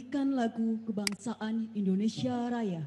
menyanyikan lagu kebangsaan Indonesia Raya.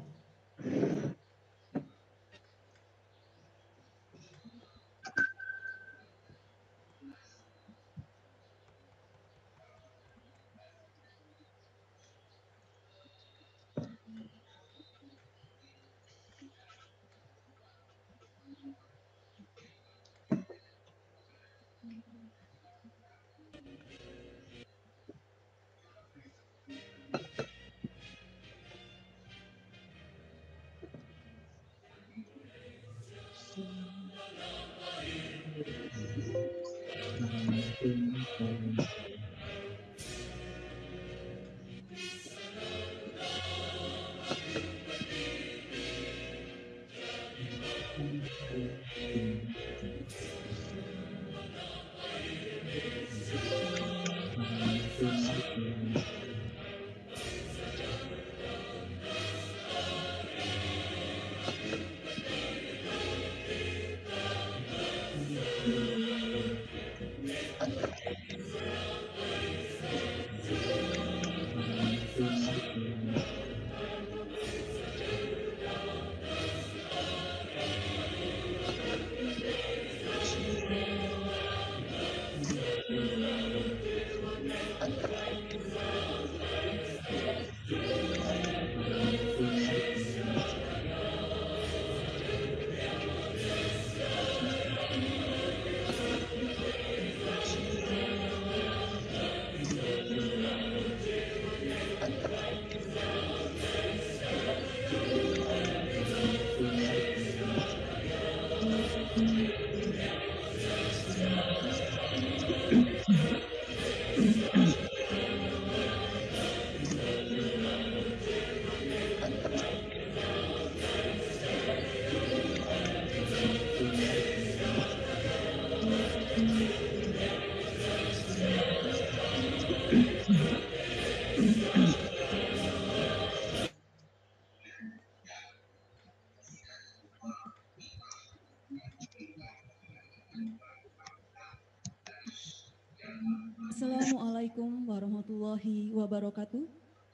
Assalamualaikum warahmatullahi wabarakatuh.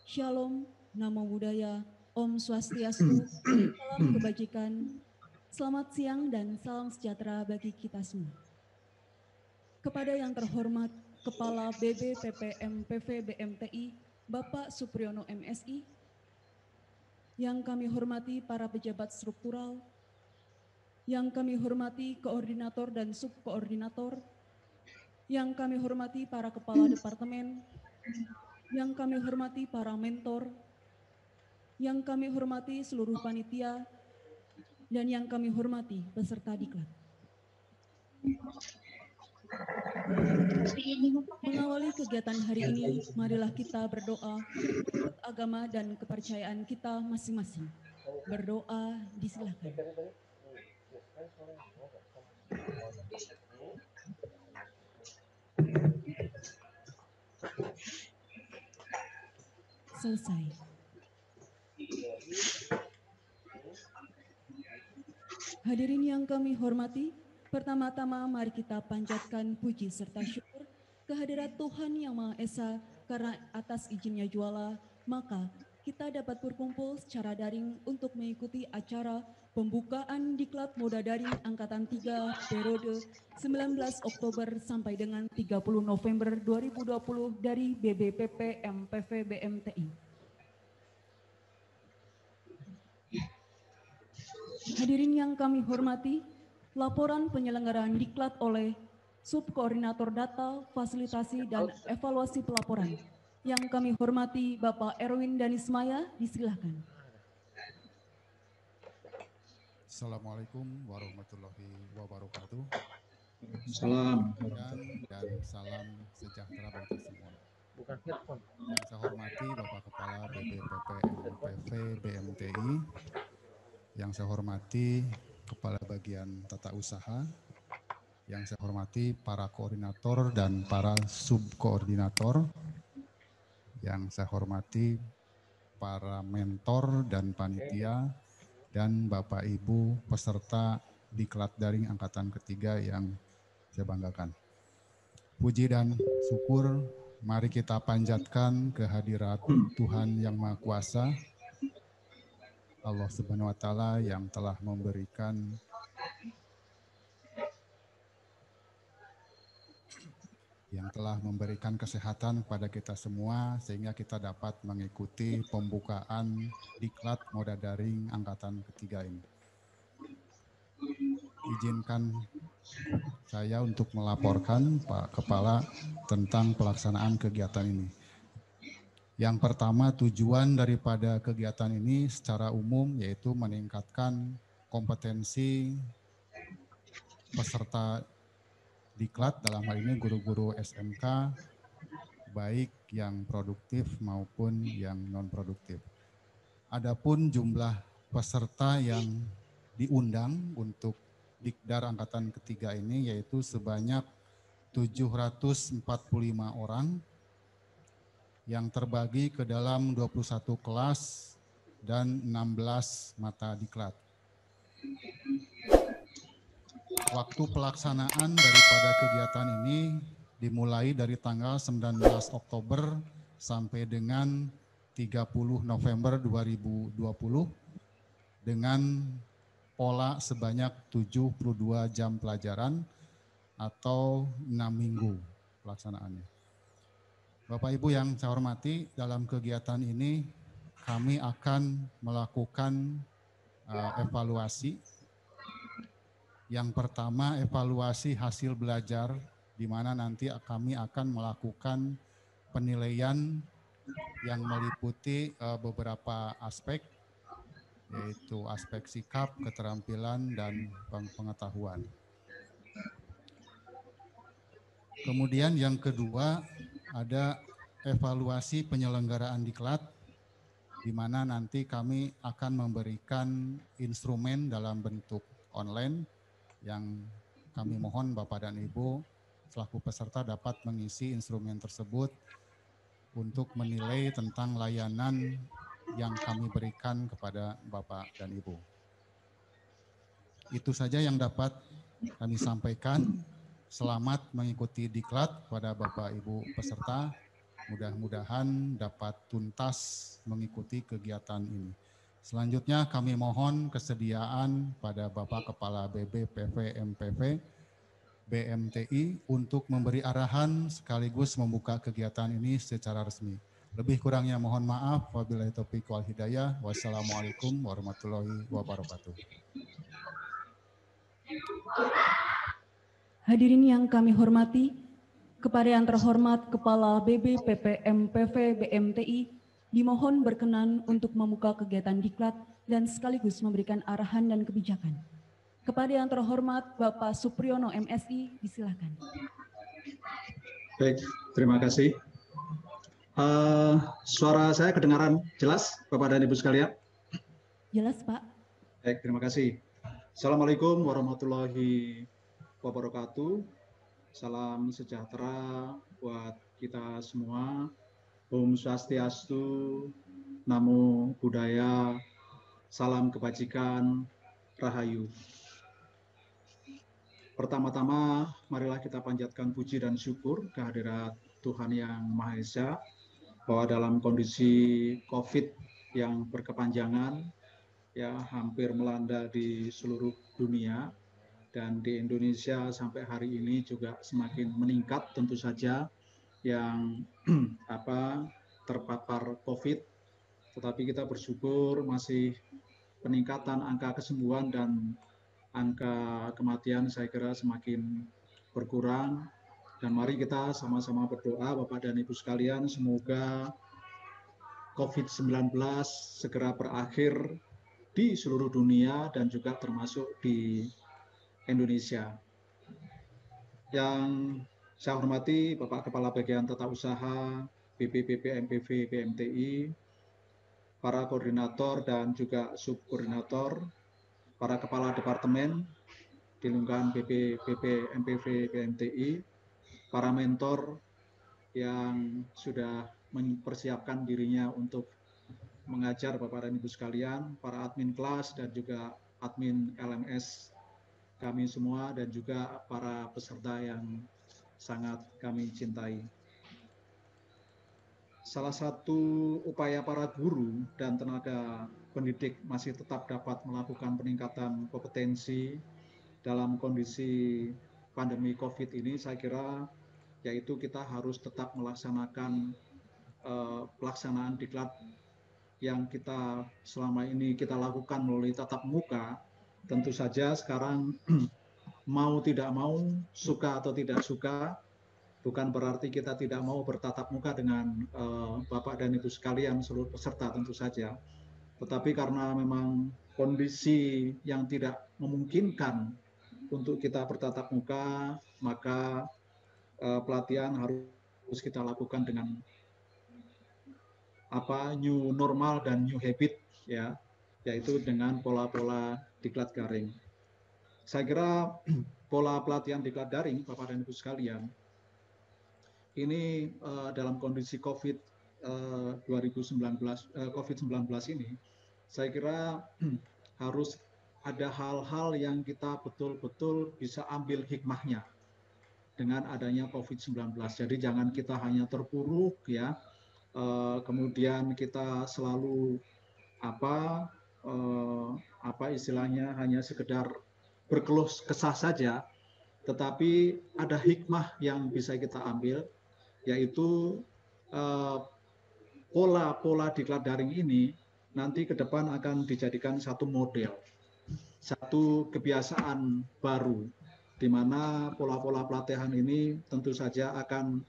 Shalom, Namo Buddhaya, Om Swastiastu, salam kebajikan, selamat siang dan salam sejahtera bagi kita semua. Kepada yang terhormat Kepala BBPPM PV BMTI, Bapak Supriyono MSI, yang kami hormati para pejabat struktural, yang kami hormati koordinator dan subkoordinator, yang kami hormati para kepala departemen, yang kami hormati para mentor, yang kami hormati seluruh panitia, dan yang kami hormati peserta diklat. Mengawali kegiatan hari ini, marilah kita berdoa menurut agama dan kepercayaan kita masing-masing. Berdoa disilakan. Selesai. Hadirin yang kami hormati, pertama-tama mari kita panjatkan puji serta syukur kehadirat Tuhan Yang Maha Esa karena atas izinnya juala, maka kita dapat berkumpul secara daring untuk mengikuti acara pembukaan Diklat Muda Daring Angkatan 3 periode 19 Oktober sampai dengan 30 November 2020 dari BBPP MPV BMTI. Hadirin yang kami hormati, laporan penyelenggaraan diklat oleh Subkoordinator Data, Fasilitasi, dan Evaluasi Pelaporan. Yang kami hormati Bapak Erwin Danismaya, disilahkan. Assalamualaikum warahmatullahi wabarakatuh. Salam. Dan salam sejahtera bagi kita semua. Yang saya hormati Bapak Kepala BBPP MPV BMTI, yang saya hormati Kepala Bagian Tata Usaha, yang saya hormati para koordinator dan para subkoordinator, yang saya hormati para mentor dan panitia, dan Bapak Ibu peserta Diklat Daring Angkatan ketiga yang saya banggakan. Puji dan syukur Mari kita panjatkan kehadirat Tuhan Yang Maha Kuasa, Allah Subhanahu wa Ta'ala, yang telah memberikan kesehatan kepada kita semua sehingga kita dapat mengikuti pembukaan Diklat Moda Daring angkatan ketiga ini. Izinkan saya untuk melaporkan Pak Kepala tentang pelaksanaan kegiatan ini. Yang pertama, tujuan daripada kegiatan ini secara umum yaitu meningkatkan kompetensi peserta Diklat, dalam hal ini guru-guru SMK, baik yang produktif maupun yang non-produktif. Adapun jumlah peserta yang diundang untuk Dikdar angkatan ketiga ini yaitu sebanyak 745 orang yang terbagi ke dalam 21 kelas dan 16 mata diklat. Waktu pelaksanaan daripada kegiatan ini dimulai dari tanggal 19 Oktober sampai dengan 30 November 2020 dengan pola sebanyak 72 jam pelajaran atau 6 minggu pelaksanaannya. Bapak Ibu yang saya hormati, dalam kegiatan ini kami akan melakukan evaluasi. Yang pertama, evaluasi hasil belajar, di mana nanti kami akan melakukan penilaian yang meliputi beberapa aspek, yaitu aspek sikap, keterampilan, dan pengetahuan. Kemudian yang kedua, ada evaluasi penyelenggaraan diklat, di mana nanti kami akan memberikan instrumen dalam bentuk online yang kami mohon Bapak dan Ibu selaku peserta dapat mengisi instrumen tersebut untuk menilai tentang layanan yang kami berikan kepada Bapak dan Ibu. Itu saja yang dapat kami sampaikan. Selamat mengikuti diklat pada Bapak Ibu peserta. Mudah-mudahan dapat tuntas mengikuti kegiatan ini. Selanjutnya kami mohon kesediaan pada Bapak Kepala BBPV MPV BMTI untuk memberi arahan sekaligus membuka kegiatan ini secara resmi. Lebih kurangnya mohon maaf. Wabillahi taufiq wal hidayah. Wassalamualaikum warahmatullahi wabarakatuh. Hadirin yang kami hormati, kepada yang terhormat Kepala BBPP MPV BMTI dimohon berkenan untuk membuka kegiatan diklat dan sekaligus memberikan arahan dan kebijakan. Kepada yang terhormat Bapak Supriyono MSI, disilakan. Baik, terima kasih. Suara saya kedengaran jelas, Bapak dan Ibu sekalian? Jelas, Pak. Baik, terima kasih. Assalamualaikum warahmatullahi wabarakatuh. Salam sejahtera buat kita semua. Om Swastiastu, Namo Buddhaya, salam kebajikan, Rahayu. Pertama-tama, marilah kita panjatkan puji dan syukur kehadirat Tuhan Yang Maha Esa, bahwa dalam kondisi COVID yang berkepanjangan, ya hampir melanda di seluruh dunia, dan di Indonesia sampai hari ini juga semakin meningkat tentu saja yang terpapar COVID, tetapi kita bersyukur masih peningkatan angka kesembuhan dan angka kematian saya kira semakin berkurang. Dan mari kita sama-sama berdoa Bapak dan Ibu sekalian, semoga COVID-19 segera berakhir di seluruh dunia dan juga termasuk di Indonesia. Yang saya hormati Bapak Kepala Bagian Tata Usaha BPPP MPV BMTI, para koordinator dan juga subkoordinator, para kepala departemen di lingkungan BPPP MPV BMTI, para mentor yang sudah mempersiapkan dirinya untuk mengajar Bapak dan Ibu sekalian, para admin kelas dan juga admin LMS kami semua, dan juga para peserta yang sangat kami cintai. salah satu upaya para guru dan tenaga pendidik masih tetap dapat melakukan peningkatan kompetensi dalam kondisi pandemi COVID ini, saya kira yaitu kita harus tetap melaksanakan pelaksanaan diklat yang kita selama ini kita lakukan melalui tatap muka. Tentu saja sekarang mau tidak mau, suka atau tidak suka, bukan berarti kita tidak mau bertatap muka dengan Bapak dan Ibu sekalian seluruh peserta tentu saja. Tetapi karena memang kondisi yang tidak memungkinkan untuk kita bertatap muka, maka pelatihan harus kita lakukan dengan new normal dan new habit, ya, yaitu dengan pola-pola diklat daring. Saya kira pola pelatihan diklat daring, Bapak dan Ibu sekalian, ini dalam kondisi COVID-19 ini, saya kira harus ada hal-hal yang kita betul-betul bisa ambil hikmahnya dengan adanya COVID-19. Jadi jangan kita hanya terpuruk, ya, kemudian kita selalu istilahnya hanya sekedar berkeluh kesah saja, tetapi ada hikmah yang bisa kita ambil, yaitu pola-pola diklat daring ini nanti ke depan akan dijadikan satu model, satu kebiasaan baru, di mana pola-pola pelatihan ini tentu saja akan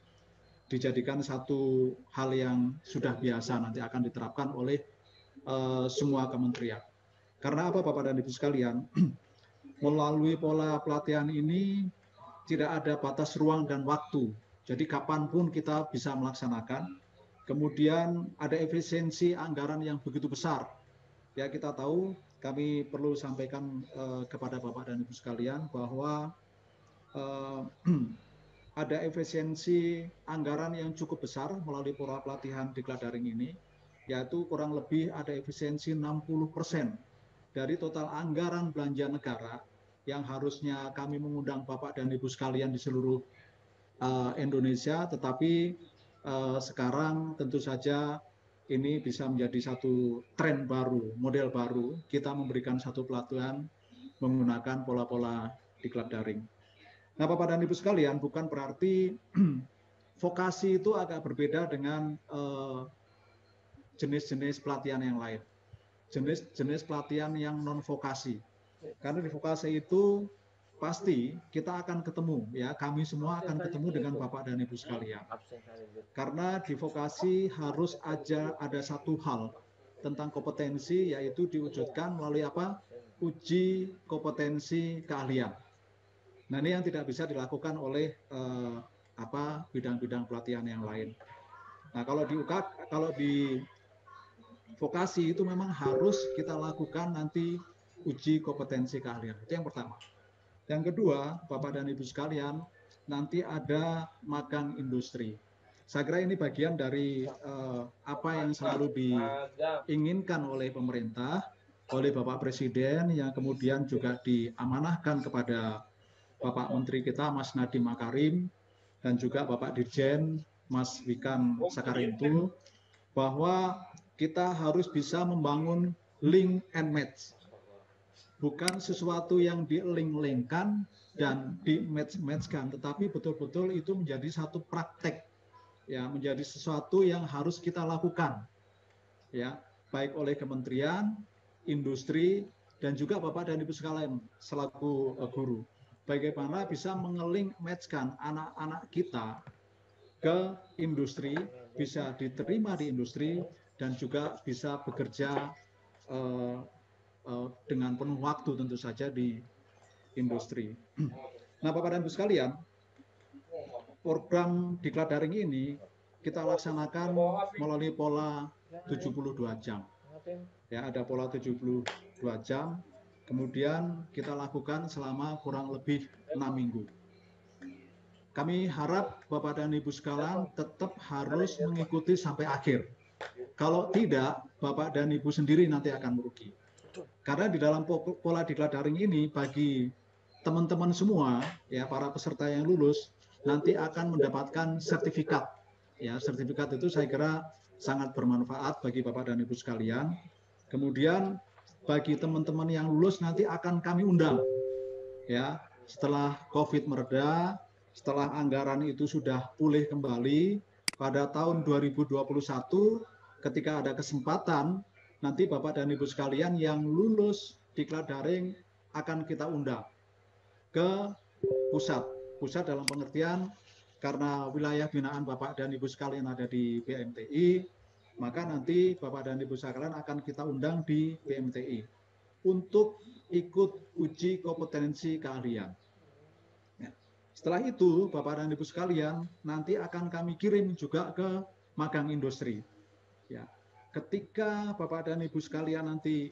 dijadikan satu hal yang sudah biasa nanti akan diterapkan oleh semua kementerian. Karena apa, Bapak dan Ibu sekalian? Melalui pola pelatihan ini tidak ada batas ruang dan waktu. Jadi kapanpun kita bisa melaksanakan. Kemudian ada efisiensi anggaran yang begitu besar. Ya, kita tahu, kami perlu sampaikan kepada Bapak dan Ibu sekalian bahwa ada efisiensi anggaran yang cukup besar melalui pola pelatihan diklat daring ini, yaitu kurang lebih ada efisiensi 60% dari total anggaran belanja negara yang harusnya kami mengundang Bapak dan Ibu sekalian di seluruh Indonesia, tetapi sekarang tentu saja ini bisa menjadi satu tren baru, model baru, kita memberikan satu pelatihan menggunakan pola-pola diklat daring. Nah, Bapak dan Ibu sekalian, bukan berarti vokasi itu agak berbeda dengan jenis-jenis pelatihan yang lain. Jenis-jenis pelatihan yang non-vokasi. Karena di vokasi itu pasti kita akan ketemu, ya, kami semua akan ketemu dengan Bapak dan Ibu sekalian. Karena di vokasi harus ada satu hal tentang kompetensi, yaitu diwujudkan melalui uji kompetensi keahlian. Nah, ini yang tidak bisa dilakukan oleh bidang-bidang pelatihan yang lain. Nah, kalau di vokasi itu memang harus kita lakukan nanti uji kompetensi keahlian. Itu yang pertama. Yang kedua, Bapak dan Ibu sekalian, nanti ada magang industri. Saya kira ini bagian dari apa yang selalu diinginkan oleh pemerintah, oleh Bapak Presiden, yang kemudian juga diamanahkan kepada Bapak Menteri kita, Mas Nadiem Makarim, dan juga Bapak Dirjen, Mas Wikan Sakarintu, bahwa kita harus bisa membangun link and match. Bukan sesuatu yang di-link-linkkan dan di-match-matchkan, tetapi betul-betul itu menjadi satu praktek, ya, menjadi sesuatu yang harus kita lakukan, ya, baik oleh kementerian, industri, dan juga Bapak dan Ibu sekalian selaku guru. Bagaimana bisa mengelink-matchkan anak-anak kita ke industri, bisa diterima di industri, dan juga bisa bekerja dengan penuh waktu tentu saja di industri. Nah, Bapak dan Ibu sekalian, program diklat daring ini kita laksanakan melalui pola 72 jam. Ya, ada pola 72 jam. Kemudian kita lakukan selama kurang lebih 6 minggu. Kami harap Bapak dan Ibu sekalian tetap harus mengikuti sampai akhir. Kalau tidak, Bapak dan Ibu sendiri nanti akan merugi. Karena di dalam pola diklat daring ini, bagi teman-teman semua, ya, para peserta yang lulus, nanti akan mendapatkan sertifikat Ya, sertifikat itu saya kira sangat bermanfaat bagi Bapak dan Ibu sekalian. Kemudian bagi teman-teman yang lulus nanti akan kami undang. Ya, setelah COVID mereda, setelah anggaran itu sudah pulih kembali pada tahun 2021 ketika ada kesempatan nanti Bapak dan Ibu sekalian yang lulus diklat daring akan kita undang ke pusat dalam pengertian karena wilayah binaan Bapak dan Ibu sekalian ada di BMTI, maka nanti Bapak dan Ibu sekalian akan kita undang di BMTI untuk ikut uji kompetensi keahlian. Ya. Setelah itu Bapak dan Ibu sekalian nanti akan kami kirim juga ke magang industri. Ya. Ketika Bapak dan Ibu sekalian nanti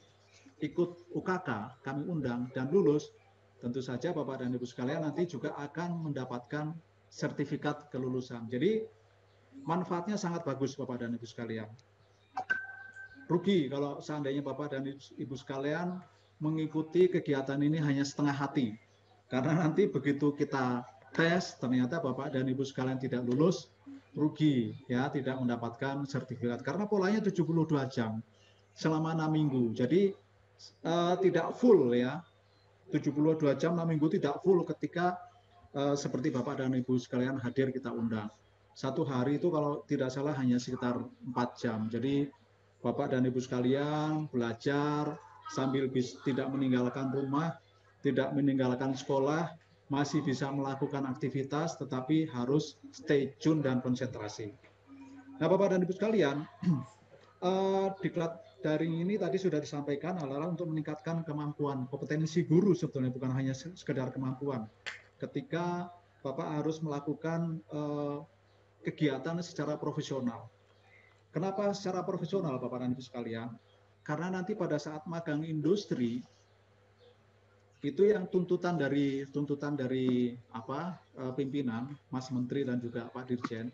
ikut UKK, kami undang dan lulus, tentu saja Bapak dan Ibu sekalian nanti juga akan mendapatkan sertifikat kelulusan. Jadi manfaatnya sangat bagus Bapak dan Ibu sekalian. Rugi kalau seandainya Bapak dan Ibu sekalian mengikuti kegiatan ini hanya setengah hati. Karena nanti begitu kita tes, ternyata Bapak dan Ibu sekalian tidak lulus, rugi, ya, tidak mendapatkan sertifikat. Karena polanya 72 jam selama 6 minggu. Jadi tidak full, ya. 72 jam, 6 minggu tidak full ketika seperti Bapak dan Ibu sekalian hadir kita undang. Satu hari itu kalau tidak salah hanya sekitar 4 jam. Jadi Bapak dan Ibu sekalian belajar sambil tidak meninggalkan rumah, tidak meninggalkan sekolah, masih bisa melakukan aktivitas, tetapi harus stay tune dan konsentrasi. Nah, Bapak dan Ibu sekalian, diklat daring ini tadi sudah disampaikan adalah untuk meningkatkan kemampuan, kompetensi guru sebetulnya, bukan hanya sekedar kemampuan. Ketika Bapak harus melakukan kegiatan secara profesional. Kenapa secara profesional Bapak dan Ibu sekalian? Karena nanti pada saat magang industri itu yang tuntutan dari pimpinan, Mas Menteri dan juga Pak Dirjen,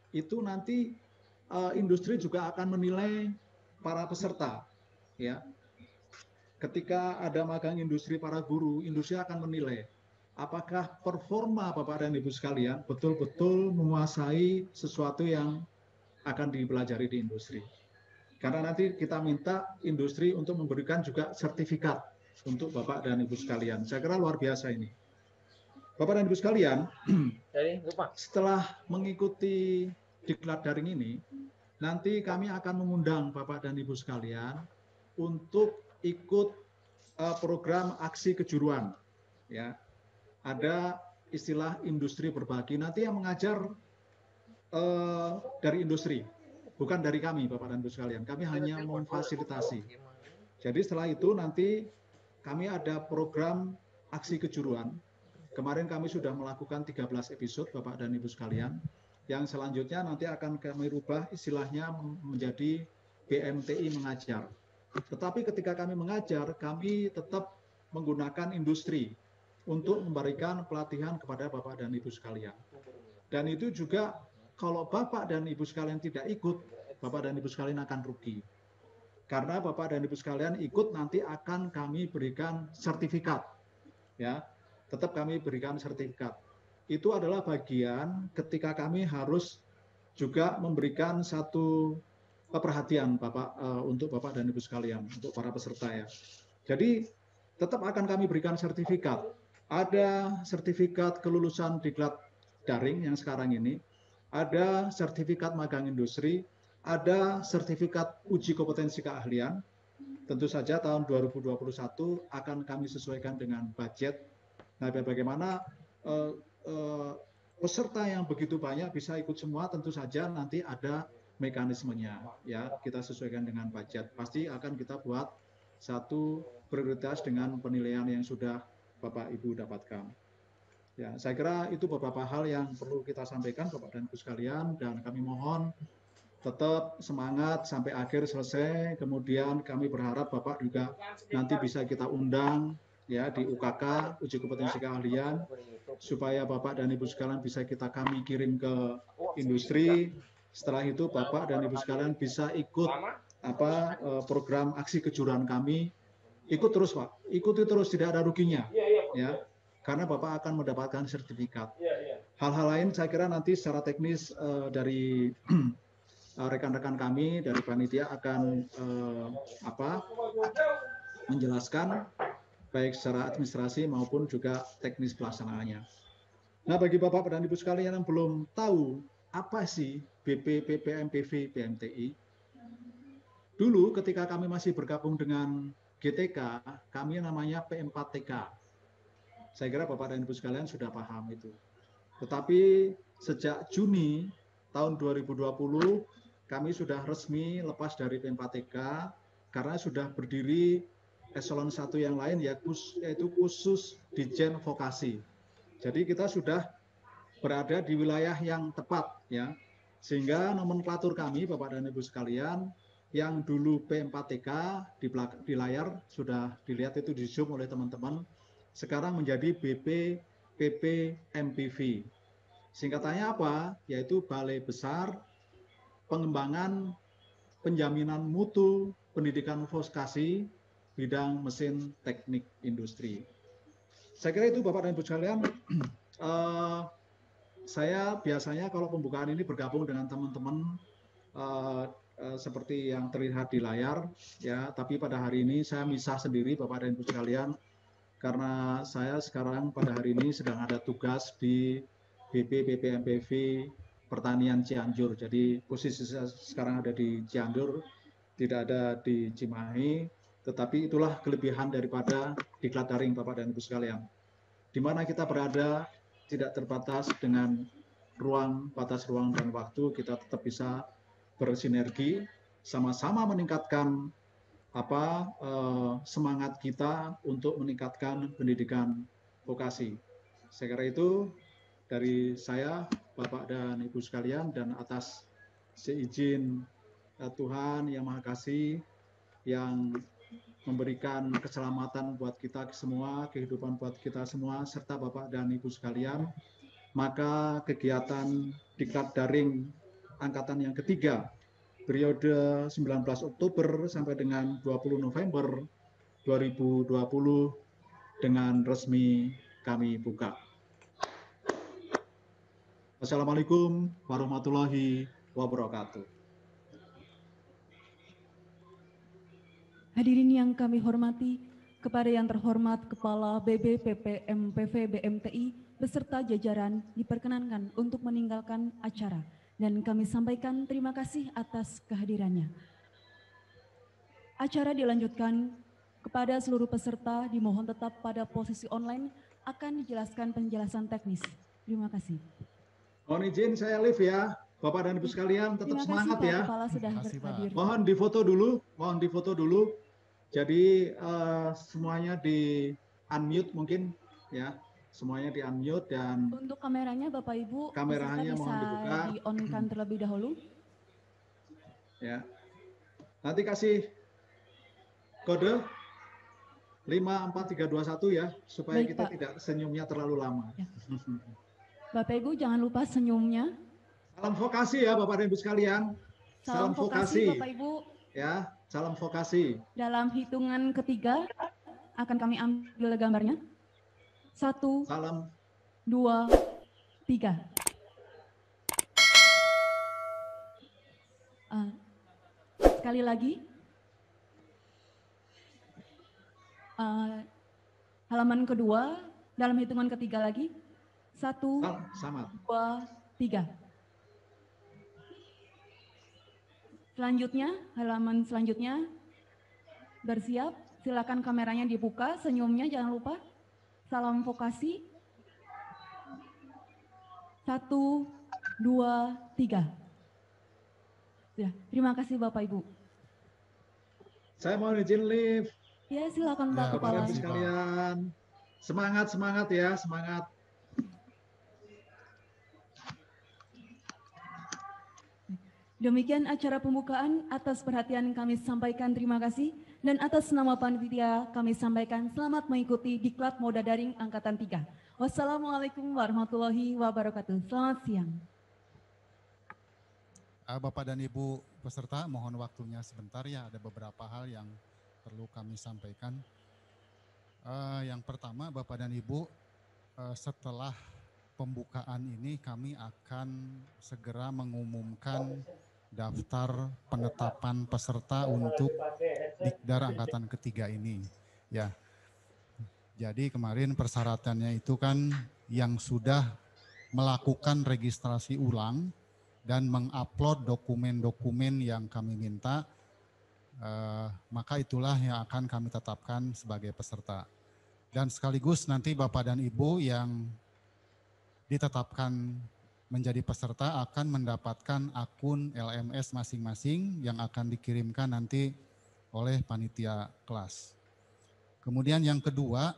itu nanti industri juga akan menilai para peserta, ya. Ketika ada magang industri para guru, industri akan menilai apakah performa Bapak dan Ibu sekalian betul-betul menguasai sesuatu yang akan dipelajari di industri. Karena nanti kita minta industri untuk memberikan juga sertifikat untuk Bapak dan Ibu sekalian. Saya kira luar biasa ini. Bapak dan Ibu sekalian, setelah mengikuti diklat daring ini, nanti kami akan mengundang Bapak dan Ibu sekalian untuk ikut program aksi kejuruan. Ya, ada istilah industri berbagi. Nanti yang mengajar dari industri, bukan dari kami Bapak dan Ibu sekalian. Kami hanya memfasilitasi. Jadi setelah itu nanti kami ada program aksi kejuruan. Kemarin kami sudah melakukan 13 episode Bapak dan Ibu sekalian. Yang selanjutnya nanti akan kami rubah istilahnya menjadi BMTI mengajar. Tetapi ketika kami mengajar, kami tetap menggunakan industri untuk memberikan pelatihan kepada Bapak dan Ibu sekalian. Dan itu juga kalau Bapak dan Ibu sekalian tidak ikut, Bapak dan Ibu sekalian akan rugi. Karena Bapak dan Ibu sekalian ikut nanti akan kami berikan sertifikat. Ya, tetap kami berikan sertifikat. Itu adalah bagian ketika kami harus juga memberikan satu perhatian Bapak untuk Bapak dan Ibu sekalian, untuk para peserta, ya. Jadi tetap akan kami berikan sertifikat. Ada sertifikat kelulusan diklat daring yang sekarang ini, ada sertifikat magang industri, ada sertifikat uji kompetensi keahlian. Tentu saja tahun 2021 akan kami sesuaikan dengan budget. Nah, bagaimana peserta yang begitu banyak bisa ikut semua, tentu saja nanti ada mekanismenya, ya, kita sesuaikan dengan budget. Pasti akan kita buat satu prioritas dengan penilaian yang sudah Bapak Ibu dapatkan. Ya, saya kira itu beberapa hal yang perlu kita sampaikan Bapak dan Ibu sekalian, dan kami mohon tetap semangat sampai akhir selesai. Kemudian kami berharap Bapak juga nanti bisa kita undang, ya, di UKK, uji kompetensi keahlian, supaya Bapak dan Ibu sekalian bisa kami kirim ke industri. Setelah itu Bapak dan Ibu sekalian bisa ikut program aksi kejuruan kami. Ikut terus Pak, ikuti terus, tidak ada ruginya, ya. Karena Bapak akan mendapatkan sertifikat. hal-hal lain saya kira nanti secara teknis dari rekan-rekan kami dari panitia akan menjelaskan baik secara administrasi maupun juga teknis pelaksanaannya. Nah, bagi Bapak dan Ibu sekalian yang belum tahu apa sih BP, PPM, PV, BMTI, dulu ketika kami masih bergabung dengan GTK, kami namanya P4TK. Saya kira Bapak dan Ibu sekalian sudah paham itu. Tetapi sejak Juni tahun 2020, kami sudah resmi lepas dari P4TK karena sudah berdiri eselon 1 yang lain yaitu khusus Dijen Vokasi. Jadi kita sudah berada di wilayah yang tepat ya. Sehingga nomenklatur kami Bapak dan Ibu sekalian yang dulu P4TK di layar sudah dilihat itu di zoom oleh teman-teman, sekarang menjadi BP PP MPV. Singkatannya apa? Yaitu Balai Besar Pengembangan Penjaminan Mutu Pendidikan Vokasi Bidang Mesin Teknik Industri. Saya kira itu Bapak dan Ibu sekalian. Saya biasanya kalau pembukaan ini bergabung dengan teman-teman seperti yang terlihat di layar, ya. Tapi pada hari ini saya misah sendiri Bapak dan Ibu sekalian karena saya sekarang pada hari ini sedang ada tugas di BP PPMPV Pertanian Cianjur. Jadi posisi saya sekarang ada di Cianjur, tidak ada di Cimahi. Tetapi itulah kelebihan daripada diklat daring Bapak dan Ibu sekalian. Di mana kita berada tidak terbatas dengan batas ruang dan waktu, kita tetap bisa bersinergi, sama-sama meningkatkan semangat kita untuk meningkatkan pendidikan vokasi. Saya kira itu dari saya, Bapak dan Ibu sekalian, dan atas seizin Tuhan Yang Maha Kasih yang memberikan keselamatan buat kita semua, kehidupan buat kita semua, serta Bapak dan Ibu sekalian, maka kegiatan diklat daring angkatan yang ketiga periode 19 Oktober sampai dengan 20 November 2020 dengan resmi kami buka. Assalamualaikum warahmatullahi wabarakatuh. Hadirin yang kami hormati, kepada yang terhormat Kepala BB PPM PV BMTI beserta jajaran diperkenankan untuk meninggalkan acara dan kami sampaikan terima kasih atas kehadirannya. Acara dilanjutkan, kepada seluruh peserta dimohon tetap pada posisi online akan dijelaskan penjelasan teknis. Terima kasih. Mohon izin saya live ya, Bapak dan Ibu sekalian, tetap semangat ya. Kepala sudah berhadir. Mohon difoto dulu. Jadi semuanya di unmute mungkin ya, semuanya di unmute dan untuk kameranya Bapak Ibu kameranya bisa mohon dibuka, di-on-kan terlebih dahulu. Ya, nanti kasih kode 54321 ya, supaya baik, kita Pak. Tidak senyumnya terlalu lama. Ya. Bapak Ibu jangan lupa senyumnya. Salam vokasi ya Bapak dan Ibu sekalian. Salam vokasi Bapak Ibu. Ya, salam vokasi. Dalam hitungan ketiga akan kami ambil gambarnya. 1, 2, 3. Sekali lagi. Halaman kedua dalam hitungan ketiga lagi. 1, 2, 3. Selanjutnya, halaman selanjutnya bersiap. Silakan kameranya dibuka, senyumnya jangan lupa. Salam vokasi. 1, 2, 3. Ya, terima kasih Bapak Ibu. Saya mohon izin live. Ya, silakan Pak Kepala. Sekalian. Semangat ya, semangat. Demikian acara pembukaan. Atas perhatian kami sampaikan terima kasih. Dan atas nama panitia kami sampaikan selamat mengikuti Diklat Moda Daring Angkatan 3. Wassalamualaikum warahmatullahi wabarakatuh. Selamat siang. Bapak dan Ibu peserta, mohon waktunya sebentar ya. Ada beberapa hal yang perlu kami sampaikan. Yang pertama, Bapak dan Ibu, setelah pembukaan ini kami akan segera mengumumkan daftar penetapan peserta untuk Dikdar angkatan ketiga ini. Ya, jadi kemarin persyaratannya itu kan yang sudah melakukan registrasi ulang dan mengupload dokumen-dokumen yang kami minta, maka itulah yang akan kami tetapkan sebagai peserta. Dan sekaligus nanti Bapak dan Ibu yang ditetapkan menjadi peserta akan mendapatkan akun LMS masing-masing yang akan dikirimkan nanti oleh panitia kelas. Kemudian yang kedua,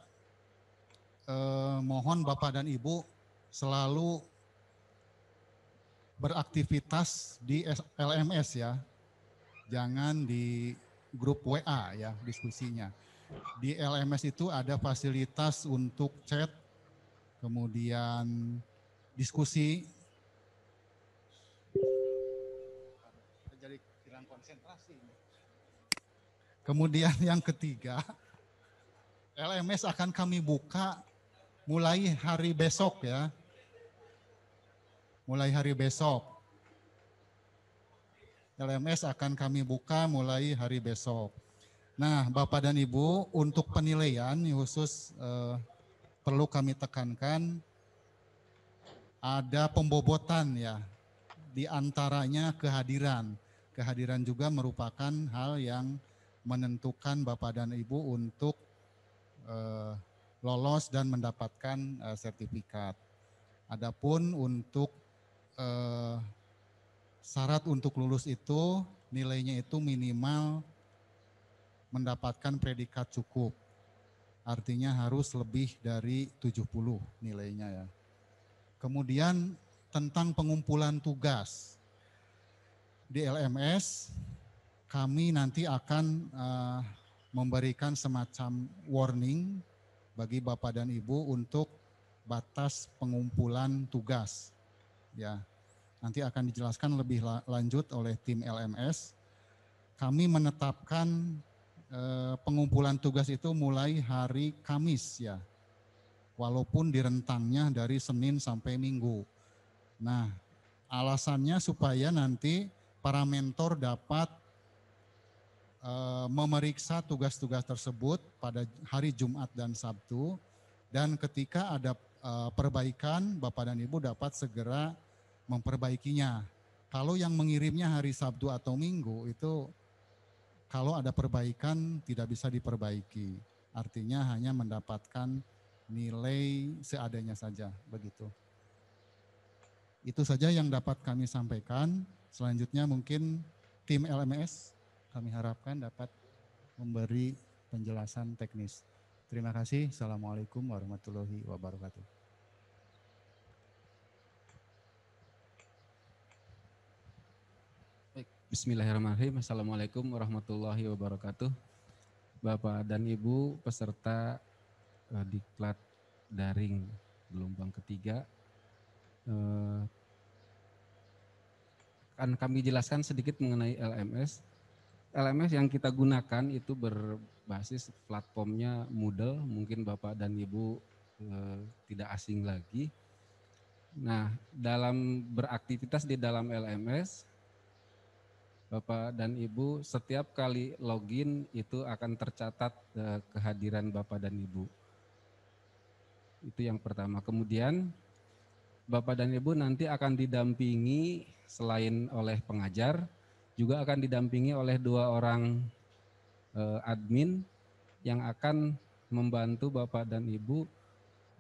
mohon Bapak dan Ibu selalu beraktivitas di LMS ya, jangan di grup WA ya diskusinya. Di LMS itu ada fasilitas untuk chat, kemudian diskusi. Jadi hilang konsentrasi. Kemudian yang ketiga, LMS akan kami buka mulai hari besok ya. Mulai hari besok. LMS akan kami buka mulai hari besok. Nah, Bapak dan Ibu, untuk penilaian khusus perlu kami tekankan ada pembobotan ya. Di antaranya kehadiran. Kehadiran juga merupakan hal yang menentukan Bapak dan Ibu untuk lolos dan mendapatkan sertifikat. Adapun untuk syarat untuk lulus itu nilainya itu minimal mendapatkan predikat cukup. Artinya harus lebih dari 70 nilainya ya. Kemudian tentang pengumpulan tugas. Di LMS kami nanti akan memberikan semacam warning bagi Bapak dan Ibu untuk batas pengumpulan tugas. Ya, nanti akan dijelaskan lebih lanjut oleh tim LMS. Kami menetapkan pengumpulan tugas itu mulai hari Kamis ya, walaupun di rentangnya dari Senin sampai Minggu. Nah, alasannya supaya nanti para mentor dapat memeriksa tugas-tugas tersebut pada hari Jumat dan Sabtu, dan ketika ada perbaikan, Bapak dan Ibu dapat segera memperbaikinya. Kalau yang mengirimnya hari Sabtu atau Minggu itu kalau ada perbaikan tidak bisa diperbaiki. Artinya hanya mendapatkan nilai seadanya saja, begitu. Itu saja yang dapat kami sampaikan. Selanjutnya mungkin tim LMS kami harapkan dapat memberi penjelasan teknis. Terima kasih. Assalamualaikum warahmatullahi wabarakatuh. Bismillahirrahmanirrahim. Assalamualaikum warahmatullahi wabarakatuh. Bapak dan Ibu peserta diklat daring gelombang ketiga, akan kami jelaskan sedikit mengenai LMS. LMS yang kita gunakan itu berbasis platformnya Moodle, mungkin Bapak dan Ibu tidak asing lagi. Nah, dalam beraktivitas di dalam LMS, Bapak dan Ibu setiap kali login itu akan tercatat kehadiran Bapak dan Ibu. Itu yang pertama. Kemudian Bapak dan Ibu nanti akan didampingi selain oleh pengajar, juga akan didampingi oleh 2 orang admin yang akan membantu Bapak dan Ibu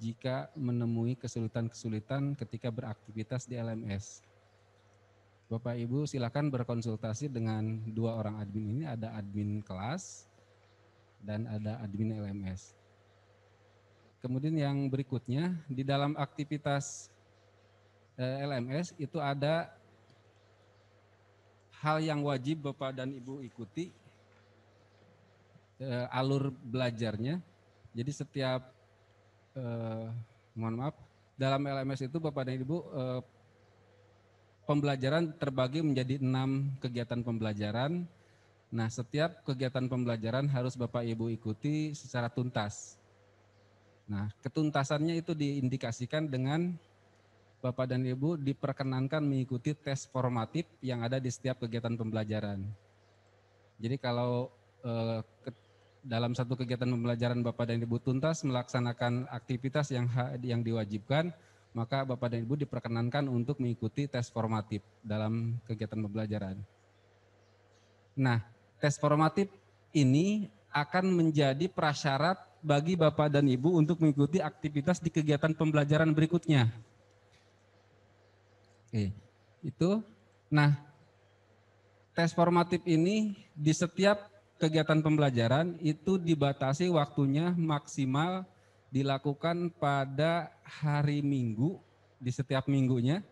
jika menemui kesulitan-kesulitan ketika beraktivitas di LMS. Bapak Ibu silakan berkonsultasi dengan 2 orang admin ini, ada admin kelas dan ada admin LMS. Kemudian yang berikutnya, di dalam aktivitas LMS itu ada hal yang wajib Bapak dan Ibu ikuti, alur belajarnya. Jadi setiap, mohon maaf, dalam LMS itu Bapak dan Ibu pembelajaran terbagi menjadi 6 kegiatan pembelajaran. Nah, setiap kegiatan pembelajaran harus Bapak Ibu ikuti secara tuntas. Nah, ketuntasannya itu diindikasikan dengan Bapak dan Ibu diperkenankan mengikuti tes formatif yang ada di setiap kegiatan pembelajaran. Jadi kalau dalam satu kegiatan pembelajaran Bapak dan Ibu tuntas melaksanakan aktivitas yang diwajibkan, maka Bapak dan Ibu diperkenankan untuk mengikuti tes formatif dalam kegiatan pembelajaran. Nah, tes formatif ini akan menjadi prasyarat bagi Bapak dan Ibu untuk mengikuti aktivitas di kegiatan pembelajaran berikutnya. Oke, itu. Nah, tes formatif ini di setiap kegiatan pembelajaran itu dibatasi waktunya maksimal dilakukan pada hari Minggu di setiap minggunya.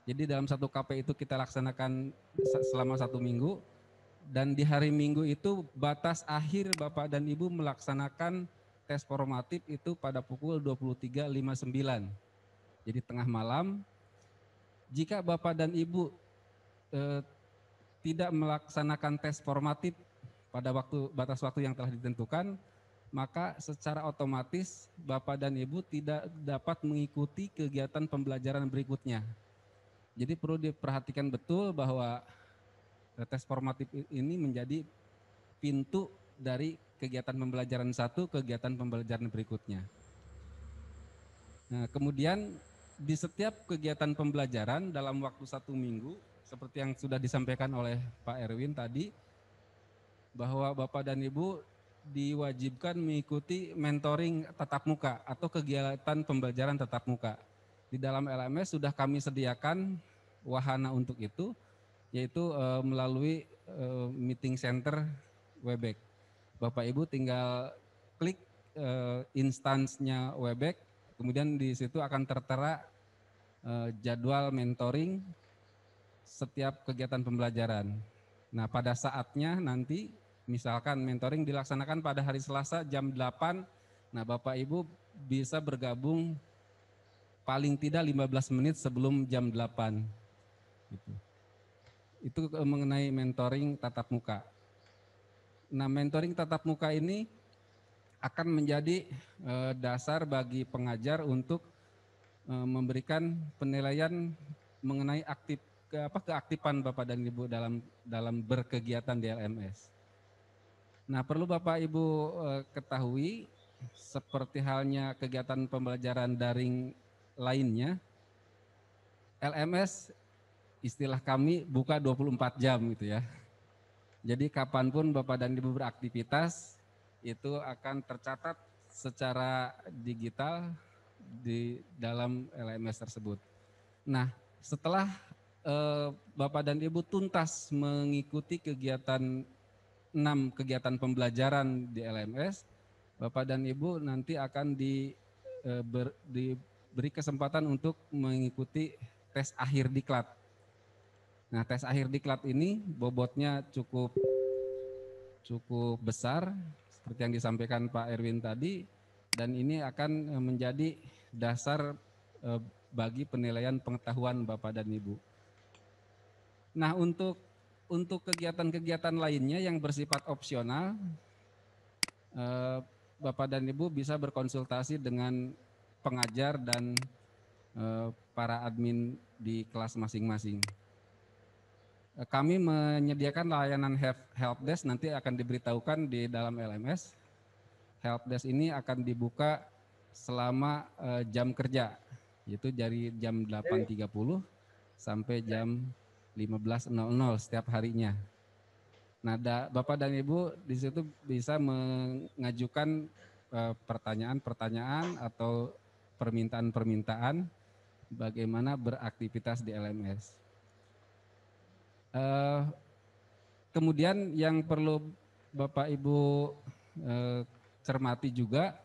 Jadi dalam satu KP itu kita laksanakan selama 1 minggu, dan di hari Minggu itu batas akhir Bapak dan Ibu melaksanakan tes formatif itu pada pukul 23.59. Jadi tengah malam. Jika Bapak dan Ibu tidak melaksanakan tes formatif pada batas waktu yang telah ditentukan, maka secara otomatis Bapak dan Ibu tidak dapat mengikuti kegiatan pembelajaran berikutnya. Jadi perlu diperhatikan betul bahwa tes formatif ini menjadi pintu dari kegiatan pembelajaran satu ke kegiatan pembelajaran berikutnya. Nah, kemudian di setiap kegiatan pembelajaran dalam waktu 1 minggu, seperti yang sudah disampaikan oleh Pak Erwin tadi, bahwa Bapak dan Ibu diwajibkan mengikuti mentoring tatap muka atau kegiatan pembelajaran tatap muka. Di dalam LMS sudah kami sediakan wahana untuk itu, yaitu melalui meeting center Webex. Bapak Ibu tinggal klik instansnya Webex, kemudian di situ akan tertera jadwal mentoring setiap kegiatan pembelajaran. Nah, pada saatnya nanti misalkan mentoring dilaksanakan pada hari Selasa jam 8, nah Bapak Ibu bisa bergabung paling tidak 15 menit sebelum jam 8. Gitu. Itu mengenai mentoring tatap muka. Nah, mentoring tatap muka ini akan menjadi dasar bagi pengajar untuk memberikan penilaian mengenai keaktifan Bapak dan Ibu dalam berkegiatan di LMS. Nah, perlu Bapak Ibu ketahui, seperti halnya kegiatan pembelajaran daring lainnya, LMS istilah kami buka 24 jam gitu ya. Jadi kapanpun Bapak dan Ibu beraktivitas itu akan tercatat secara digital di dalam LMS tersebut. Nah, setelah Bapak dan Ibu tuntas mengikuti 6 kegiatan pembelajaran di LMS, Bapak dan Ibu nanti akan diberi kesempatan untuk mengikuti tes akhir diklat. Nah, tes akhir diklat ini bobotnya cukup besar, seperti yang disampaikan Pak Erwin tadi, dan ini akan menjadi dasar bagi penilaian pengetahuan Bapak dan Ibu. Nah, untuk kegiatan-kegiatan lainnya yang bersifat opsional, Bapak dan Ibu bisa berkonsultasi dengan pengajar dan para admin di kelas masing-masing. Kami menyediakan layanan helpdesk, nanti akan diberitahukan di dalam LMS. Helpdesk ini akan dibuka selama jam kerja, yaitu dari jam 8.30 sampai jam 15.00 setiap harinya. Nah, Bapak dan Ibu di situ bisa mengajukan pertanyaan-pertanyaan atau permintaan-permintaan bagaimana beraktivitas di LMS. Kemudian yang perlu Bapak Ibu cermati juga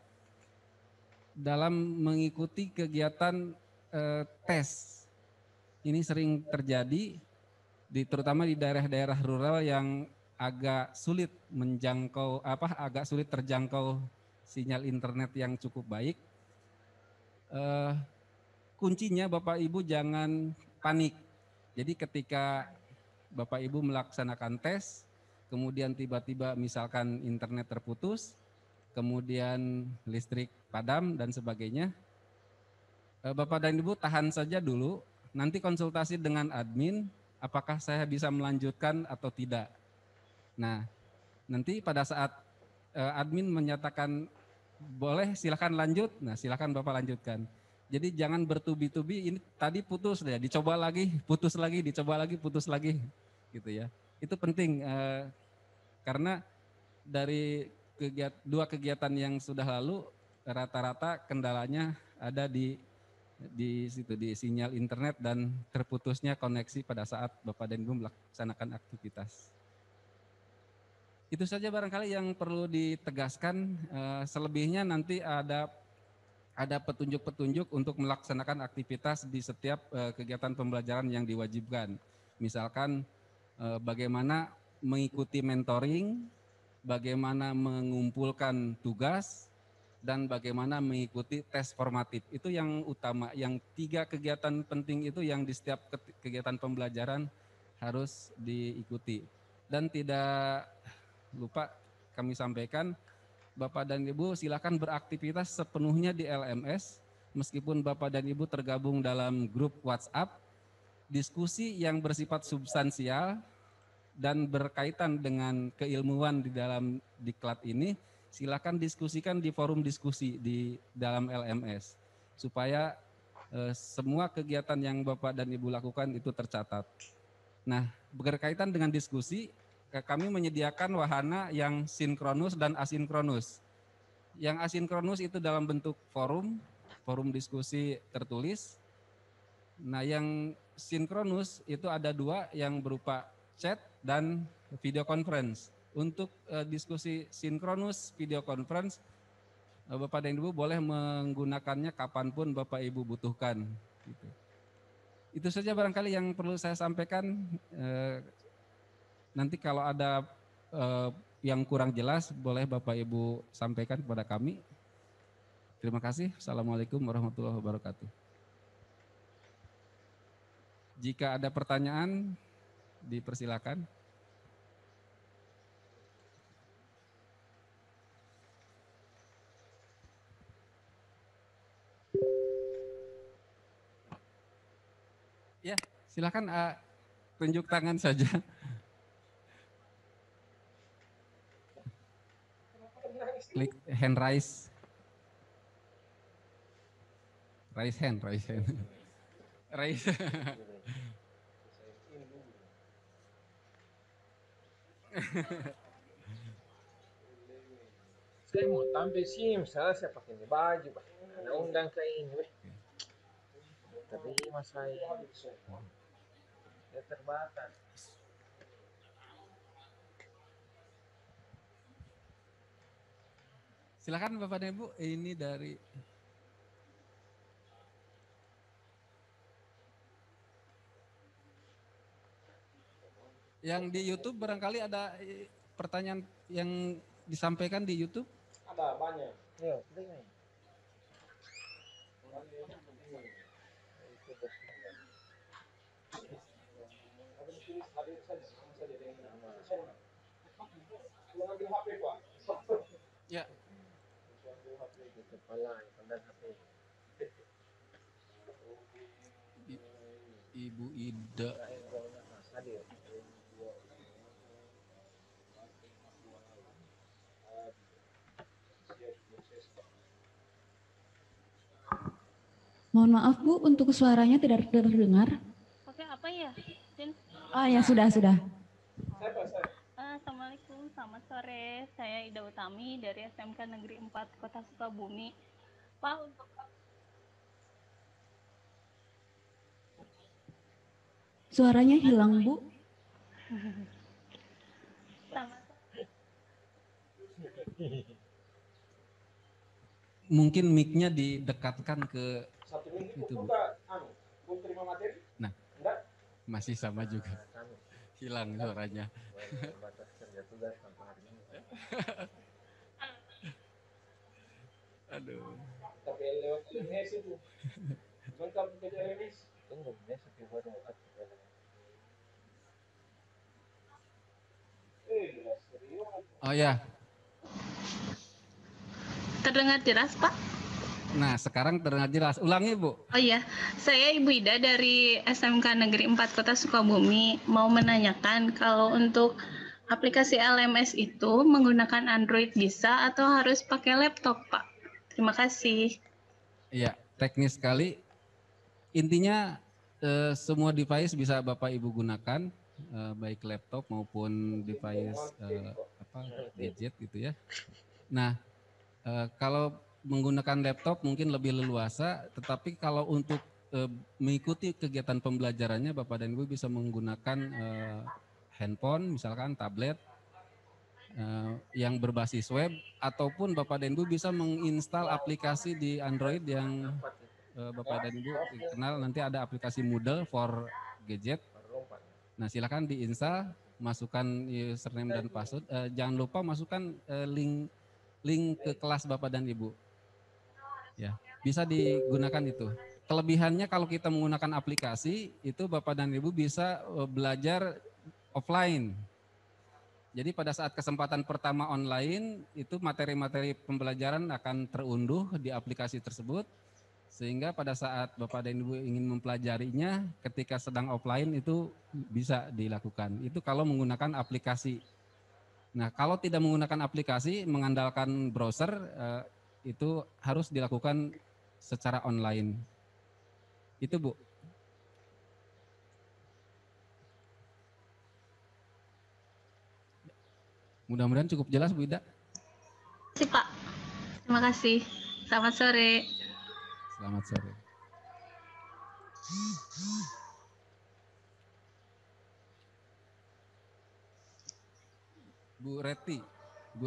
dalam mengikuti kegiatan tes. Ini sering terjadi terutama di daerah-daerah rural yang agak sulit terjangkau sinyal internet yang cukup baik. Kuncinya Bapak Ibu jangan panik. Jadi ketika Bapak Ibu melaksanakan tes, kemudian tiba-tiba misalkan internet terputus, kemudian listrik padam dan sebagainya, Bapak dan Ibu tahan saja dulu, nanti konsultasi dengan admin, apakah saya bisa melanjutkan atau tidak. Nah, nanti pada saat admin menyatakan boleh silakan lanjut, nah silakan Bapak lanjutkan. Jadi jangan bertubi-tubi, ini tadi putus ya, dicoba lagi, putus lagi, dicoba lagi, putus lagi, gitu ya. Itu penting karena dari dua kegiatan yang sudah lalu rata-rata kendalanya ada di situ, di sinyal internet dan terputusnya koneksi pada saat Bapak dan Ibu melaksanakan aktivitas. Itu saja barangkali yang perlu ditegaskan. Selebihnya nanti ada petunjuk-petunjuk untuk melaksanakan aktivitas di setiap kegiatan pembelajaran yang diwajibkan. Misalkan bagaimana mengikuti mentoring, bagaimana mengumpulkan tugas, dan bagaimana mengikuti tes formatif. Itu yang utama, yang 3 kegiatan penting itu yang di setiap kegiatan pembelajaran harus diikuti. Dan tidak lupa kami sampaikan, Bapak dan Ibu silakan beraktivitas sepenuhnya di LMS, meskipun Bapak dan Ibu tergabung dalam grup WhatsApp, diskusi yang bersifat substansial dan berkaitan dengan keilmuan di dalam diklat ini, silakan diskusikan di forum diskusi di dalam LMS, supaya semua kegiatan yang Bapak dan Ibu lakukan itu tercatat. Nah, berkaitan dengan diskusi, kami menyediakan wahana yang sinkronus dan asinkronus. Yang asinkronus itu dalam bentuk forum diskusi tertulis. Nah, yang sinkronus itu ada 2, yang berupa chat dan video conference. Untuk diskusi sinkronus video conference, Bapak dan Ibu boleh menggunakannya kapanpun Bapak Ibu butuhkan. Gitu. Itu saja barangkali yang perlu saya sampaikan. Nanti kalau ada yang kurang jelas, boleh Bapak Ibu sampaikan kepada kami. Terima kasih. Assalamualaikum warahmatullahi wabarakatuh. Jika ada pertanyaan, dipersilakan. Ya, silakan tunjuk tangan saja. Klik hand raise. Raise hand. Raise. Saya mau tampil sih, misalnya saya pakai baju, ada undang ke ini, tapi masa ya terbatas. Silakan Bapak dan Ibu, ini dari yang di YouTube, barangkali ada pertanyaan yang disampaikan di YouTube. Ada banyak. Ya, ini. Ya. Ibu Ida. Mohon maaf Bu, untuk suaranya tidak terdengar. Oke, apa ya? Ya sudah. Assalamualaikum, selamat sore. Saya Ida Utami dari SMK Negeri 4 Kota Sukabumi. Pak, untuk suaranya hilang Bu. Mungkin mic-nya didekatkan ke satu minggu itu, Bu. Belum terima materi? Nah, enggak? Masih sama juga. Hilang suaranya. Aduh. Tapi lewat LMS itu. Bentar kerja LMS. Tunggu, besok baru Oh ya. terdengar jelas, Pak? Nah, sekarang terdengar jelas. Ulangi, Bu. Oh iya, saya Ibu Ida dari SMK Negeri 4 Kota Sukabumi. Mau menanyakan kalau untuk aplikasi LMS itu menggunakan Android bisa atau harus pakai laptop, Pak? Terima kasih. Iya, teknis sekali. Intinya semua device bisa Bapak Ibu gunakan, baik laptop maupun device gadget gitu ya. Nah, kalau menggunakan laptop mungkin lebih leluasa, tetapi kalau untuk mengikuti kegiatan pembelajarannya Bapak dan Ibu bisa menggunakan handphone, misalkan tablet yang berbasis web, ataupun Bapak dan Ibu bisa menginstal aplikasi di Android yang Bapak dan Ibu kenal, nanti ada aplikasi Moodle for Gadget. Nah, silakan diinstal, masukkan username dan password. Jangan lupa masukkan link ke kelas Bapak dan Ibu. Ya, bisa digunakan itu. Kelebihannya kalau kita menggunakan aplikasi, itu Bapak dan Ibu bisa belajar offline. Jadi pada saat kesempatan pertama online, itu materi-materi pembelajaran akan terunduh di aplikasi tersebut, sehingga pada saat Bapak dan Ibu ingin mempelajarinya ketika sedang offline itu bisa dilakukan. Itu kalau menggunakan aplikasi. Nah, kalau tidak menggunakan aplikasi, mengandalkan browser, itu harus dilakukan secara online. Itu, Bu. Mudah-mudahan cukup jelas, Bu Ida. Terima kasih, Pak. Terima kasih. Selamat sore. Selamat sore. Bu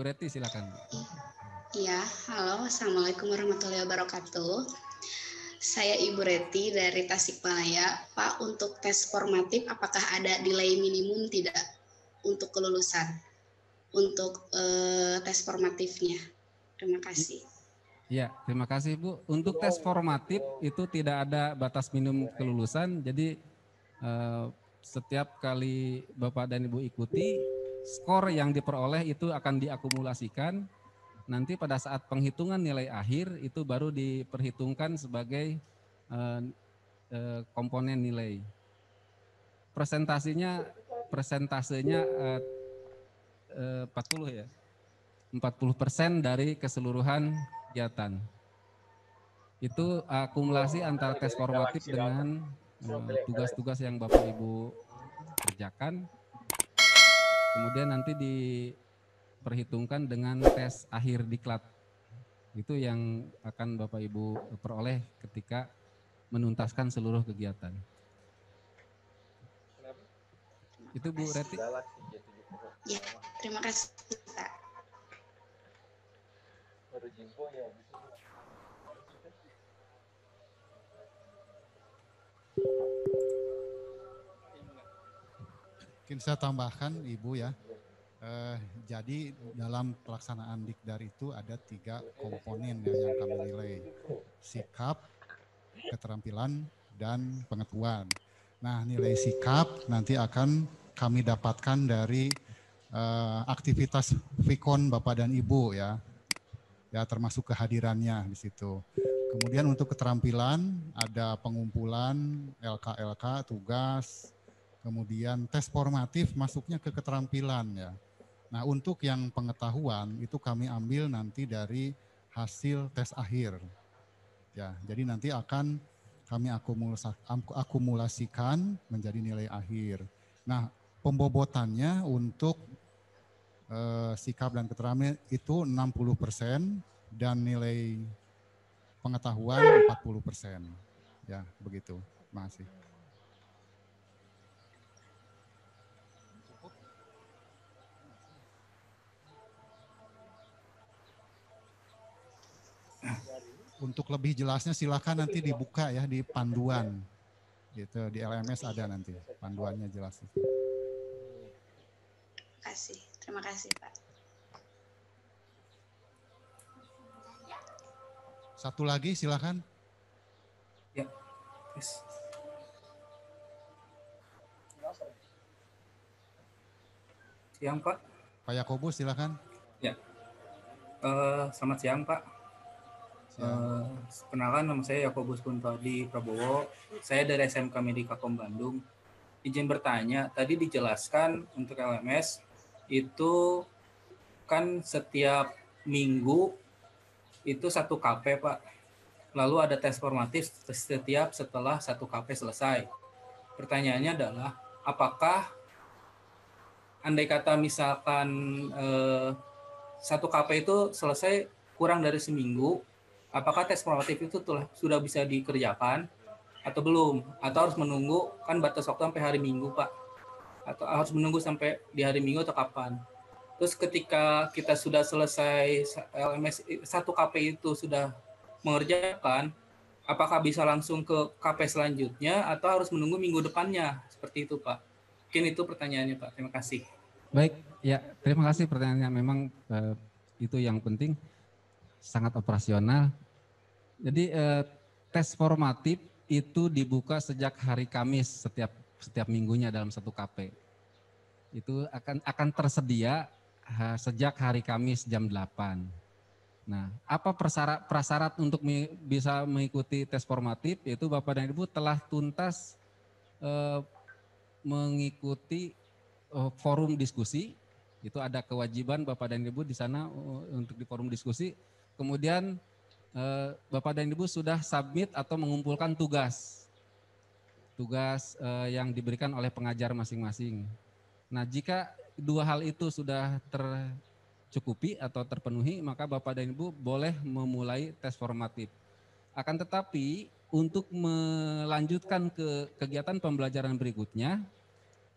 Reti silakan. Ya, halo, assalamualaikum warahmatullahi wabarakatuh. Saya Ibu Reti dari Tasikmalaya. Pak, untuk tes formatif apakah ada nilai minimum tidak untuk kelulusan untuk tes formatifnya? Terima kasih. Ya, terima kasih Bu. Untuk tes formatif itu tidak ada batas minimum kelulusan. Jadi setiap kali Bapak dan Ibu ikuti, skor yang diperoleh itu akan diakumulasikan. Nanti pada saat penghitungan nilai akhir itu baru diperhitungkan sebagai komponen nilai. Presentasinya 40 ya. 40% dari keseluruhan kegiatan. Itu akumulasi antara tes formatif dengan tugas-tugas yang Bapak Ibu kerjakan. Kemudian nanti diperhitungkan dengan tes akhir diklat. Itu yang akan Bapak Ibu peroleh ketika menuntaskan seluruh kegiatan. Itu Bu Reti. Ya, terima kasih Pak. Mungkin saya tambahkan Ibu ya. Jadi dalam pelaksanaan Dikdar itu ada 3 komponen ya yang kami nilai. Sikap, keterampilan, dan pengetahuan. Nah, nilai sikap nanti akan kami dapatkan dari aktivitas Vikon Bapak dan Ibu ya. Ya, termasuk kehadirannya di situ. Kemudian untuk keterampilan ada pengumpulan LK-LK, tugas, kemudian tes formatif masuknya ke keterampilan ya. Nah, untuk yang pengetahuan itu kami ambil nanti dari hasil tes akhir. Ya, jadi nanti akan kami akumulasikan menjadi nilai akhir. Nah, pembobotannya untuk sikap dan keterampilan itu 60% dan nilai pengetahuan 40%. Ya, begitu. Terima kasih. Untuk lebih jelasnya silakan nanti dibuka ya di panduan. Gitu, di LMS ada nanti panduannya jelas. Terima kasih Pak. Satu lagi silakan. Ya. Yes. Siang Pak. Pak Yakobus silakan. Ya. Selamat siang Pak. Perkenalkan, nama saya Yakobus Kuntadi Prabowo. Saya dari SMK Medika Kom Bandung. Izin bertanya, tadi dijelaskan untuk LMS itu kan setiap minggu itu 1 KP, Pak. Lalu ada tes formatif setiap setelah 1 KP selesai. Pertanyaannya adalah, apakah andai kata misalkan 1 KP itu selesai kurang dari seminggu, apakah tes formatif itu sudah bisa dikerjakan atau belum? Atau harus menunggu, kan batas waktu sampai hari Minggu, Pak? Atau harus menunggu sampai di hari Minggu atau kapan? Terus ketika kita sudah selesai LMS 1 KP itu sudah mengerjakan, apakah bisa langsung ke KP selanjutnya atau harus menunggu minggu depannya? Seperti itu, Pak. Mungkin itu pertanyaannya, Pak. Terima kasih. Baik, ya terima kasih pertanyaannya. Memang itu yang penting, sangat operasional. Jadi tes formatif itu dibuka sejak hari Kamis setiap minggunya dalam 1 KP. Itu akan tersedia sejak hari Kamis jam 8. Nah, apa prasyarat untuk bisa mengikuti tes formatif? Yaitu Bapak dan Ibu telah tuntas mengikuti forum diskusi. Itu ada kewajiban Bapak dan Ibu di sana untuk di forum diskusi. Kemudian Bapak dan Ibu sudah submit atau mengumpulkan tugas yang diberikan oleh pengajar masing-masing. Nah, jika 2 hal itu sudah tercukupi atau terpenuhi, maka Bapak dan Ibu boleh memulai tes formatif. Akan tetapi untuk melanjutkan ke kegiatan pembelajaran berikutnya,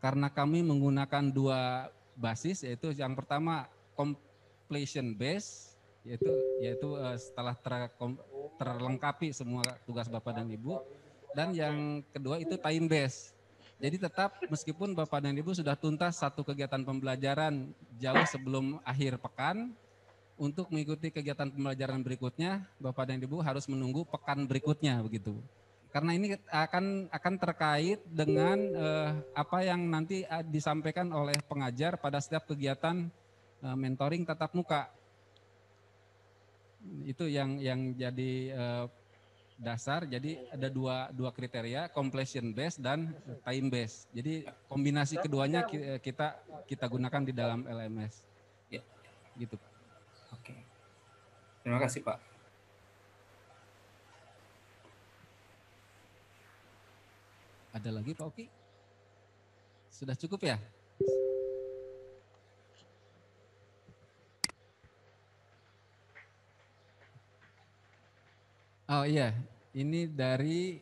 karena kami menggunakan 2 basis, yaitu yang pertama completion base, yaitu setelah terlengkapi semua tugas Bapak dan Ibu, dan yang kedua itu time base. Jadi tetap meskipun Bapak dan Ibu sudah tuntas 1 kegiatan pembelajaran jauh sebelum akhir pekan, untuk mengikuti kegiatan pembelajaran berikutnya, Bapak dan Ibu harus menunggu pekan berikutnya begitu. Karena ini akan terkait dengan apa yang nanti disampaikan oleh pengajar pada setiap kegiatan mentoring tatap muka. Itu yang jadi dasar. Jadi ada dua kriteria, completion base dan time base. Jadi kombinasi keduanya kita gunakan di dalam LMS. Ya, gitu. Oke. Terima kasih, Pak. Ada lagi Pak Oki? Sudah cukup ya? Oh iya, ini dari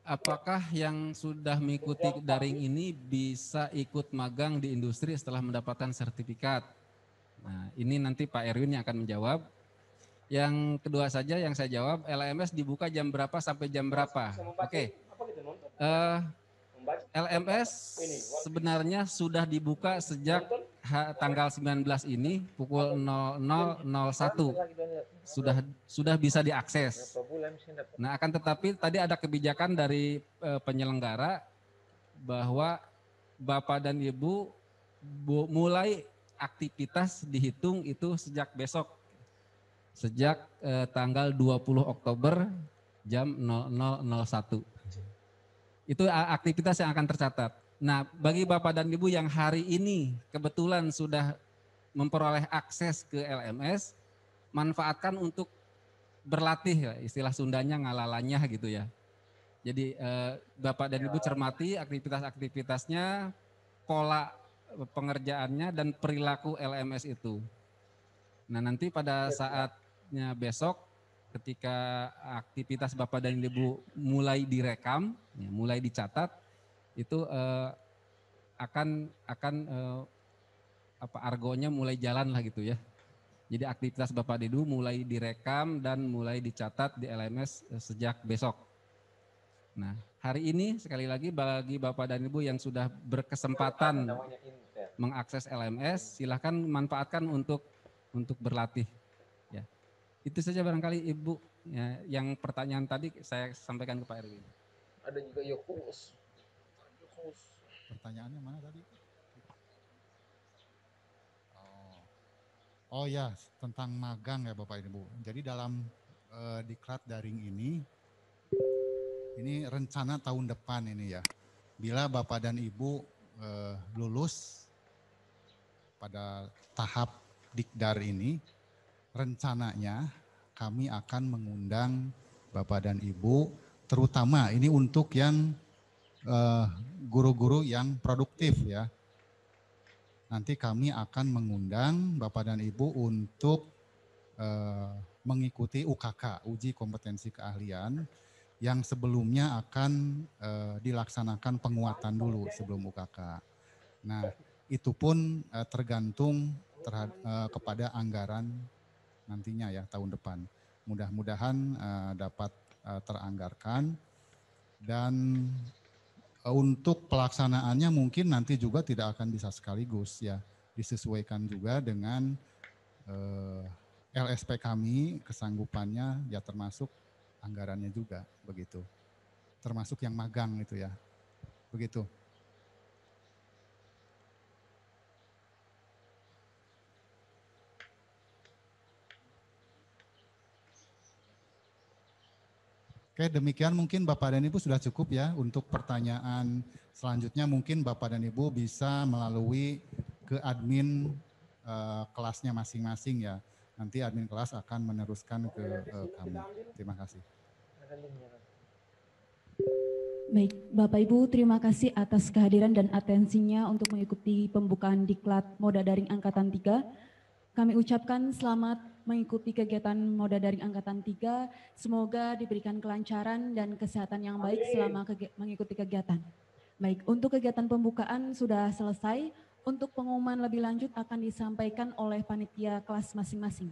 apakah yang sudah mengikuti daring ini bisa ikut magang di industri setelah mendapatkan sertifikat? Nah, ini nanti Pak Erwin yang akan menjawab. Yang kedua saja yang saya jawab, LMS dibuka jam berapa sampai jam berapa? Oke. LMS sebenarnya sudah dibuka sejak tanggal 19 ini pukul 00.01 sudah bisa diakses. Nah, akan tetapi tadi ada kebijakan dari penyelenggara bahwa Bapak dan Ibu mulai aktivitas dihitung itu sejak besok. Sejak tanggal 20 Oktober jam 00.01. Itu aktivitas yang akan tercatat. Nah, bagi Bapak dan Ibu yang hari ini kebetulan sudah memperoleh akses ke LMS, manfaatkan untuk berlatih, ya, istilah Sundanya ngalalanya gitu ya. Jadi Bapak dan Ibu cermati aktivitas-aktivitasnya, pola pengerjaannya dan perilaku LMS itu. Nah, nanti pada saatnya besok ketika aktivitas Bapak dan Ibu mulai direkam, ya, mulai dicatat, itu akan argonya mulai jalan lah gitu ya. Jadi aktivitas Bapak dan Ibu mulai direkam dan mulai dicatat di LMS sejak besok. Nah, hari ini sekali lagi bagi Bapak dan Ibu yang sudah berkesempatan mengakses LMS, silahkan manfaatkan untuk berlatih. Ya. Itu saja barangkali Ibu, ya, yang pertanyaan tadi saya sampaikan ke Pak Erwin. Ada juga Yokus. Pertanyaannya mana tadi? Oh ya, tentang magang ya Bapak Ibu. Jadi dalam diklat daring ini rencana tahun depan ini ya. Bila Bapak dan Ibu lulus pada tahap dikdar ini, rencananya kami akan mengundang Bapak dan Ibu, terutama ini untuk yang guru-guru yang produktif ya. Nanti kami akan mengundang Bapak dan Ibu untuk mengikuti UKK, uji kompetensi keahlian, yang sebelumnya akan dilaksanakan penguatan dulu sebelum UKK. Nah, itu pun tergantung kepada anggaran nantinya ya tahun depan. Mudah-mudahan dapat teranggarkan dan untuk pelaksanaannya mungkin nanti juga tidak akan bisa sekaligus ya, disesuaikan juga dengan LSP kami, kesanggupannya ya termasuk anggarannya juga begitu. Termasuk yang magang itu ya. Begitu. Oke, demikian mungkin Bapak dan Ibu sudah cukup ya. Untuk pertanyaan selanjutnya mungkin Bapak dan Ibu bisa melalui ke admin kelasnya masing-masing ya. Nanti admin kelas akan meneruskan ke kami. Terima kasih. Baik, Bapak Ibu, terima kasih atas kehadiran dan atensinya untuk mengikuti pembukaan Diklat Moda Daring Angkatan 3. Kami ucapkan selamat mengikuti kegiatan Moda Daring Angkatan 3. Semoga diberikan kelancaran dan kesehatan yang baik selama mengikuti kegiatan. Baik, untuk kegiatan pembukaan sudah selesai. Untuk pengumuman lebih lanjut akan disampaikan oleh panitia kelas masing-masing.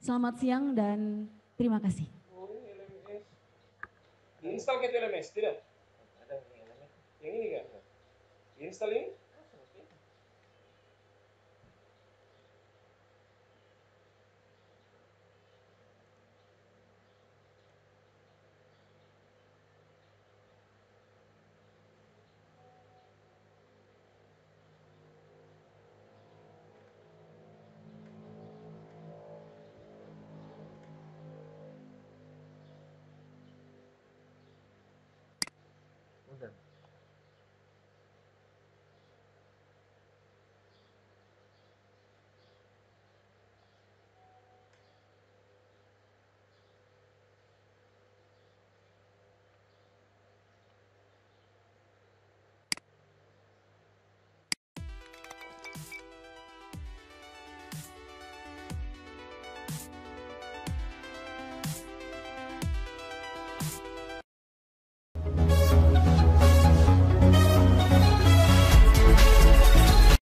Selamat siang dan terima kasih. Install ke LMS, tidak? Yang ini kan? Install ini?